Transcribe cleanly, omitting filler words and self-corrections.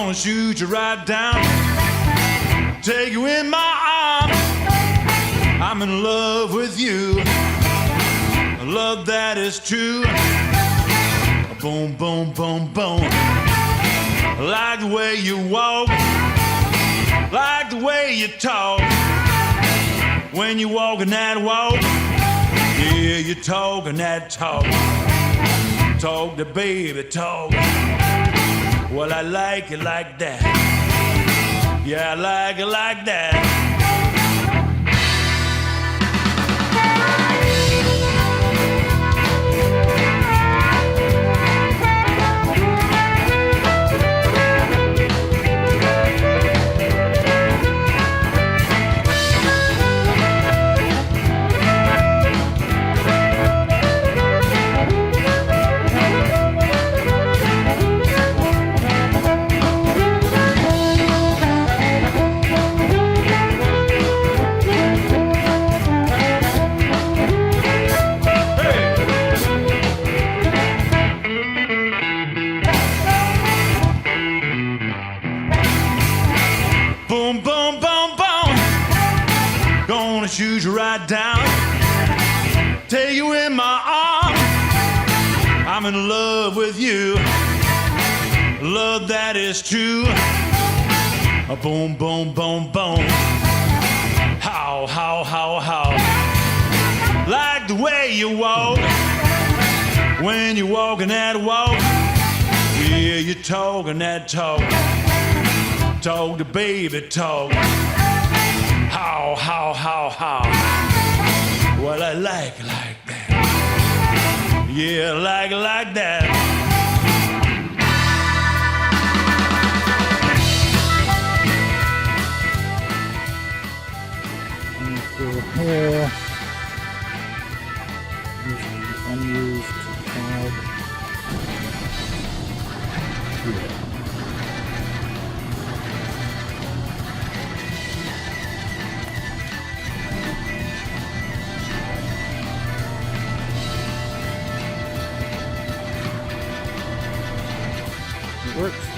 Gonna shoot you right down, take you in my arms. I'm in love with you, a love that is true. Boom, boom, boom, boom. Like the way you walk, like the way you talk. When you walking that walk, yeah, you talking that talk. Talk to baby, talk. Well, I like it like that. Yeah, I like it like that. Boom, boom, boom, boom. Gonna shoot you right down, take you in my arms. I'm in love with you, love that is true. Boom, boom, boom, boom. How, how. Like the way you walk, when you walking that walk. Yeah, you talking that talk. Talk to baby, talk. How. Well, I like it like that. Yeah, I like it like that. And for hair, using the unused tag. Here. Works.